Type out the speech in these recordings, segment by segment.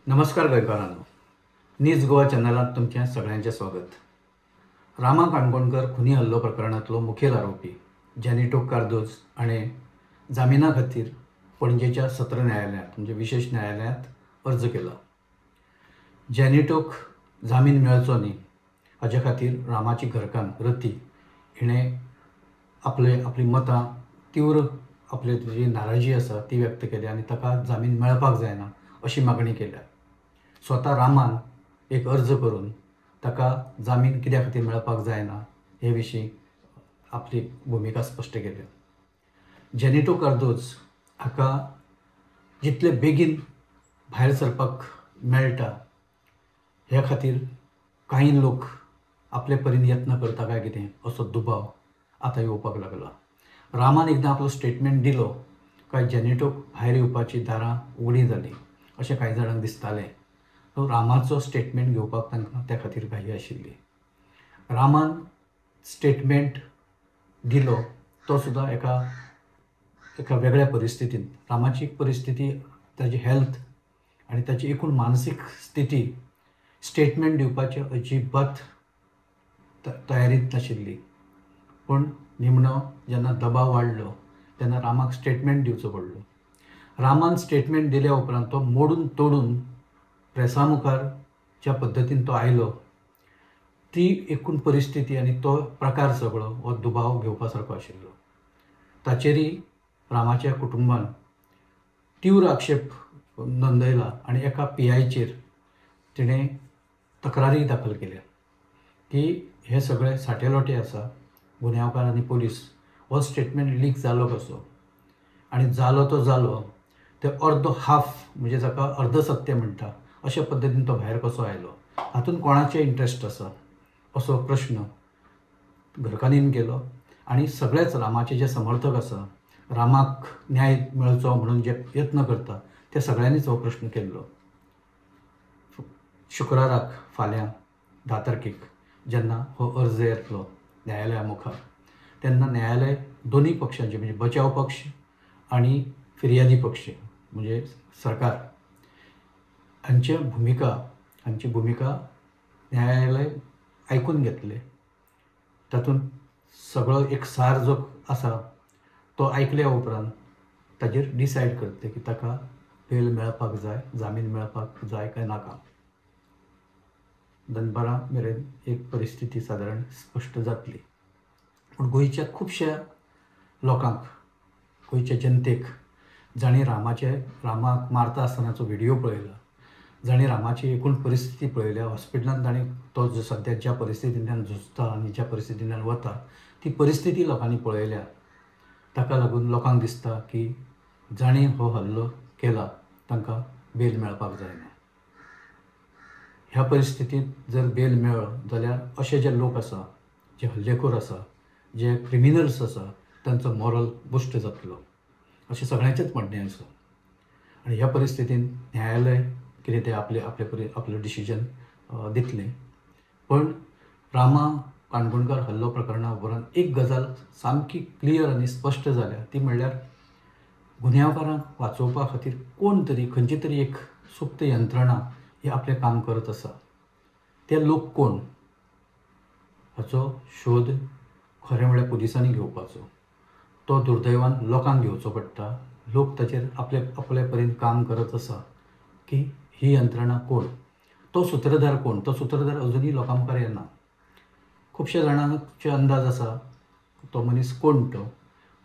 नमस्कार गोंयकारांनो, न्यूज गोवा चॅनलात तुमच्या सगळ्यांचे स्वागत. रामा काणकोणकर खुनी हल्लो प्रकरणातलो मुखेल आरोपी जॅनिटो कार्दोज हाणे जामिना खातीर पणजेच्या सत्र न्यायालयात म्हणजे विशेष न्यायालयात अर्ज केला. जॅनिटोक जामीन मेळचो न्ही हाजे खातीर रामाची घरकान्न रती हिणें आपली मतां तीव्र आपली जी नाराजी आसा ती व्यक्त केली आनी ताका जामीन मेळपाक जायना अशी मागणी केल्या. स्वता रामान एक अर्ज करून ताका जामीन कित्या खातीर मेळपाक जायना हे विशीं आपली भुमिका स्पश्ट केली. जॅनिटो कार्दोज हाका जितले बेगीन भायर सरपाक मेळटा ह्या खातीर कांय लोक आपले परीन यत्न करता काय कितें असो दुबाव आतां येवपाक लागला. रामान एकदां आपलो स्टेटमेंट दिलो काय जॅनिटोक भायर येवपाची दारां उगडीं जालीं अशें कांय जाणांक दिसतालें. तो रामाचो स्टेटमेंट घेवपाक तांकां त्या खातीर घाई आशिल्ली. रामान स्टेटमेंट दिलो तो सुद्दां एका वेगळ्या परिस्थितींत. रामाची परिस्थिती, ताजी हेल्थ आनी ताची एकूण मानसीक स्थिती स्टेटमेंट दिवपाची अजिबात तयारीत नाशिल्ली. पूण निमणो जेन्ना दबाव वाडलो तेन्ना रामाक स्टेटमेंट दिवचो पडलो. रामान स्टेटमेंट दिल्या उपरांत तो मोडून तोडून प्रेसा मुखार ज्या पद्दतीन तो आयलो ती एकूण परिस्थिती आनी तो प्रकार सगळो हो दुबाव घेवपा सारको आशिल्लो. ताचेरय रामाच्या कुटुंबान तीव्र आक्षेप नोंदयला आनी एका PIचेर तिणें तक्रारी दाखल केल्या की हे सगळे साटेलोटे आसा. गुन्यांवकार आनी पुलीस हो स्टेटमेंट लीक जालो कसो आनी जालो तो जालो ते अर्दो हाफ म्हणजे जाका अर्धसत्य म्हणटा अशा पद्दतीन तो भायर कसो आयलो, हातून कोणाचें इंट्रस्ट आसा असो प्रश्न घरकान्नीन केलो. आनी सगळेच रामाचे जे समर्थक आसा, रामाक न्याय मेळचो म्हणून जे यत्न करता त्या सगळ्यांनीच हो प्रश्न केल्लो. शुक्राराक फाल्यां 10 तारखेक जेन्ना हो अर्ज येतलो न्यायालया मुखार तेन्ना न्यायालय दोनी पक्षांचे म्हणजे बचाव पक्ष आनी फिर्यादी पक्ष म्हणजे सरकार हांची भुमिका न्यायालय आयकून घेतले. तातूंत सगळो एक सार जो आसा तो आयकल्या उपरांत ताजेर डिसायड करतले की ताका बेल मेळपाक जाय, जामीन मेळपाक जाय काय नाका. दनपारां मेरेन एक परिस्थिती सादारण स्पश्ट जातली. पूण गोंयच्या खुबश्या लोकांक, गोंयच्या जनतेक जाणी रामाक मारता आसतनाचो व्हिडियो पळयला, जाणी रामाची एकूण परिस्थिती पळयल्या, हॉस्पिटलांत ताणें तो जो सद्या ज्या परिस्थितींतल्यान झुजता आनी ज्या परिस्थितींतल्यान वता ती परिस्थिती लोकांनी पळयल्या. ताका लागून लोकांक दिसता की जाणी हो हल्लो केला तांकां बेल मेळपाक जायना. ह्या परिस्थितींत जर बेल मेळ्ळो जाल्यार अशे जे लोक आसा, जे हल्लेखोर आसा, जे क्रिमिनल्स आसा तांचो मॉरल बुश्ट जातलो अशें सगळ्यांचेंच म्हणणें आसा. आनी ह्या परिस्थितींत न्यायालय कितें तें आपलें डिसिजन दितलें. पण रामा काणकोणकार हल्लो प्रकरणा उपरांत एक गजाल सामकी क्लियर आनी स्पश्ट जाल्या, ती म्हणल्यार गुन्यांवकारांक वाचोवपा खातीर कोण तरी खंयची तरी एक सुप्त यंत्रणा ही आपलें काम करत आसा. ते लोक कोण हाचो शोध खरें म्हळ्यार पुलिसांनी घेवपाचो. तो दुर्दैवान लोकांक घेवचो पडटा. लोक ताचेर आपले परीन काम करत आसा की ही यंत्रणा कोण, तो सुत्रधार कोण. तो सुत्रधार अजुनूय लोकां मुखार येना. खुबश्या जाणांचे अंदाज आसा तो मनीस कोण तो,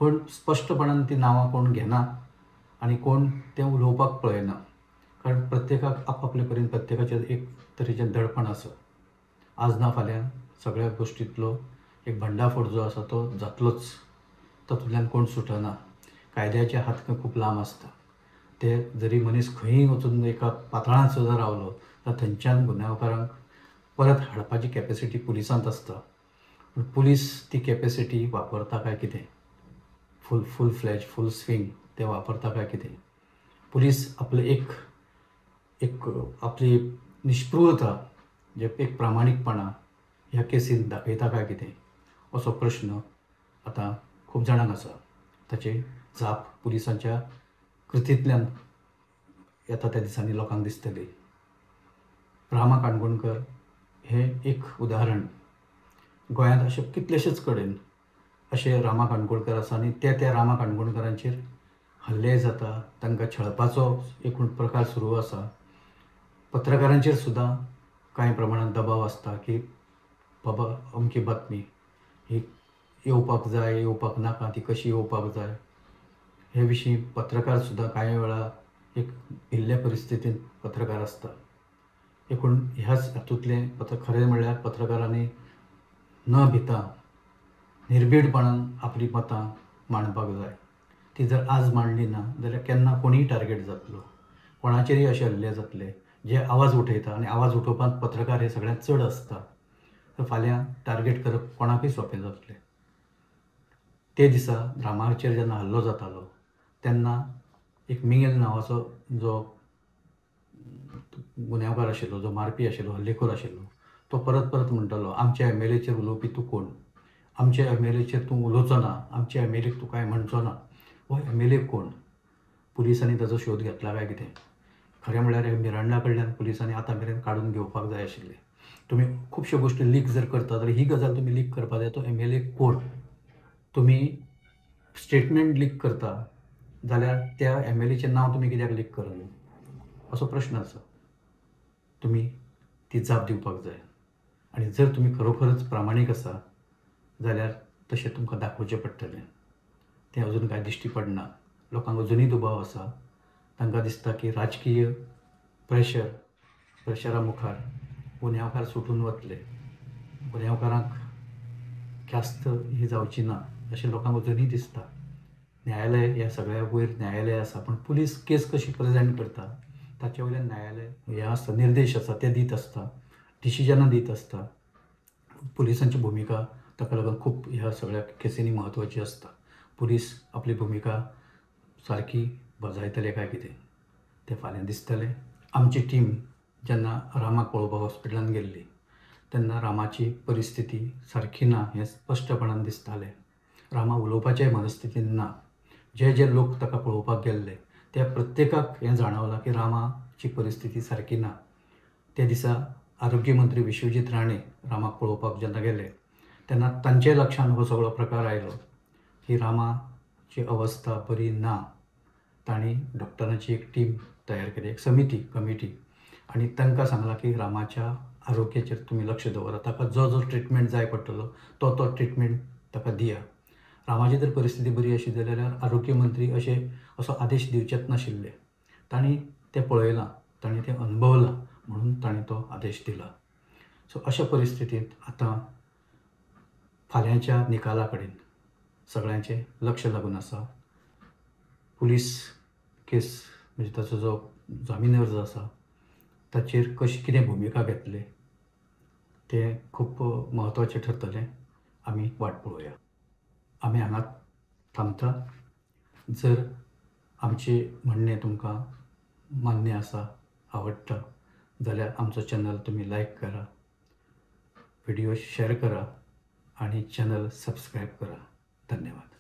पूण स्पश्टपणान ती नांवां कोण घेना आनी कोण तें उलोवपाक पळयना. कारण प्रत्येकाक आपले परीन प्रत्येकाचें एक तरेचें दडपण आसा. आज ना फाल्यां सगळ्या गोश्टींतलो एक भंडाफोड जो आसा तो जातलोच. तातूंतल्यान कोण सुटना. कायद्याचे हात खूब लांब आसता. ते जरी मनीस खंयीय वचून एका पातळांत सुद्दां रावलो तर थंयच्यान गुन्यांवकारांक परत हाडपाची कॅपेसिटी पुलिसांत आसता. पूण पुलीस ती कॅपेसिटी वापरता काय कितें, फूल फ्लॅज फूल स्विंग ते वापरता काय कितें. पुलीस आपले एक आपली निश्पृहता जे एक प्रामाणीकपणा ह्या केसीन दाखयता काय कितें असो प्रश्न आतां खूब जाणांक आसा. ताचे जाप पुलिसांच्या कृतींतल्यान येता त्या दिसांनी लोकांक दिसतली. रामा काणकोणकर हे एक उदाहरण. गोंयांत अशे कितलेशेच कडेन अशे रामा काणकोणकर आसा आनी त्या रामा काणकोणकरांचेर हल्ले जाता, तांकां छळपाचो एकूण प्रकार सुरू आसा. पत्रकारांचेर सुद्दां कांय प्रमाणांत दबाव आसता की बाबा अमकी बातमी ही येवपाक जाय, येवपाक नाका, ती कशी येवपाक जाय हे विशीं पत्रकार सुद्दां कांय वेळा एक भिल्ल्या परिस्थितींत पत्रकार आसता. एकूण ह्याच हातूंतलें खरें म्हणल्यार पत्रकारांनी न भिता निर्भीडपणान आपली मतां मांडपाक जाय. ती जर आज मांडली ना जाल्यार केन्ना कोणीय टार्गेट जातलो, कोणाचेरय अशे हल्ले जातले. जे आवाज उठयता आनी आवाज उठोवपांत पत्रकार हे सगळ्यांत चड आसता, तर फाल्यां टार्गेट करप कोणाकय सोंपें जातलें. ते दिसा रामाचेर जेन्ना हल्लो जातालो तेन्ना एक मिंगेल नांवाचो जो गुन्यांवकार आशिल्लो, जो मारपी आशिल्लो, हल्लेखोर आशिल्लो, तो परत परत म्हणटालो आमच्या MLAचेर उलोवपी तूं कोण, आमच्या MLAचेर तूं उलोवचो ना, आमच्या MLAक तूं कांय म्हणचो ना. हो MLA कोण? पुलिसांनी ताचो शोध घेतला काय कितें? खरें म्हणल्यार मिरांडा कडल्यान पुलिसांनी आतां मेरेन काडून घेवपाक जाय आशिल्लें. तुमी खुबश्यो गोश्टी लीक जर करता जाल्यार ही गजाल तुमी लीक करपाक जाय, तो MLA कोण? तुमी स्टेटमेंट लीक करता जाल्यार त्या MLAचें नांव तुमी कित्याक लीक करना असो प्रश्न आसा. तुमी ती जाप दिवपाक जाय. आनी जर तुमी खरोखरच प्रामाणीक आसा जाल्यार तशें तुमकां दाखोवचें पडटलें. तें अजून कांय दिश्टी पडना. लोकांक अजुनूय दुबाव आसा. तांकां दिसता की राजकीय प्रेशरा मुखार गुन्यांवकार सुटून वतले, गुन्यांवकारांक ख्यास्त ही जावची ना अशें लोकांक अजुनूय दिसता. न्यायालय ह्या सगळ्या वयर न्यायालय आसा, पण पुलीस केस कशी प्रेझेंट करता ताचे वयल्यान न्यायालय हें आसता, निर्देश आसा ते दीत आसता, डिसिजनां दीत आसता. पुलिसांची भुमिका ताका लागून खूब ह्या सगळ्या केसींनी म्हत्वाची आसता. पुलीस आपली भुमिका सारकी बजायतले काय कितें तें फाल्यां दिसतलें. आमची टीम जेन्ना रामाक पळोवपाक हॉस्पिटलांत गेल्ली तेन्ना रामाची परिस्थिती सारकी ना हें स्पश्टपणान दिसतालें. रामा उलोवपाचे मनस्थितीन ना. जे लोक ताका पळोवपाक गेल्ले त्या प्रत्येकाक हें जाणवलां की रामाची परिस्थिती सारकी ना. त्या दिसा आरोग्य मंत्री विश्वजीत राणे रामाक पळोवपाक जेन्ना गेले तेन्ना तांचे लक्षांत हो सगळो प्रकार आयलो की रामाची अवस्था बरी ना. तांणी डॉक्टरांची एक टीम तयार केली, एक कमिटी, आनी तांकां सांगलां की रामाच्या आरोग्याचेर तुमी लक्ष दवरा, ताका जो ट्रिटमेंट जाय पडटलो तो ट्रिटमेंट ताका दिया. रामाची जर परिस्थिती बरी आशिल्ली जाल्यार आरोग्य मंत्री असो आदेश दिवचेच नाशिल्ले. तांणी तें पळयलां, तांणी तें अनुभवलां म्हणून तांणी तो आदेश दिला. सो अशा परिस्थितींत आतां फाल्यांच्या निकाला कडेन सगळ्यांचें लक्ष लागून आसा. पुलीस केस म्हणजे ताचो जो जामीन अर्ज आसा ताचेर कशी कितें भुमिका घेतले तें खूब म्हत्वाचें ठरतलें. आमी वाट पळोवया. आमी हांगा थांबता. जर आमचें म्हणणें तुमकां मान्य आसा, आवडटा जाल्यार आमचो चॅनल तुमी लायक करा, व्हिडिओ शेअर करा आनी चॅनल सबस्क्रायब करा. धन्यवाद.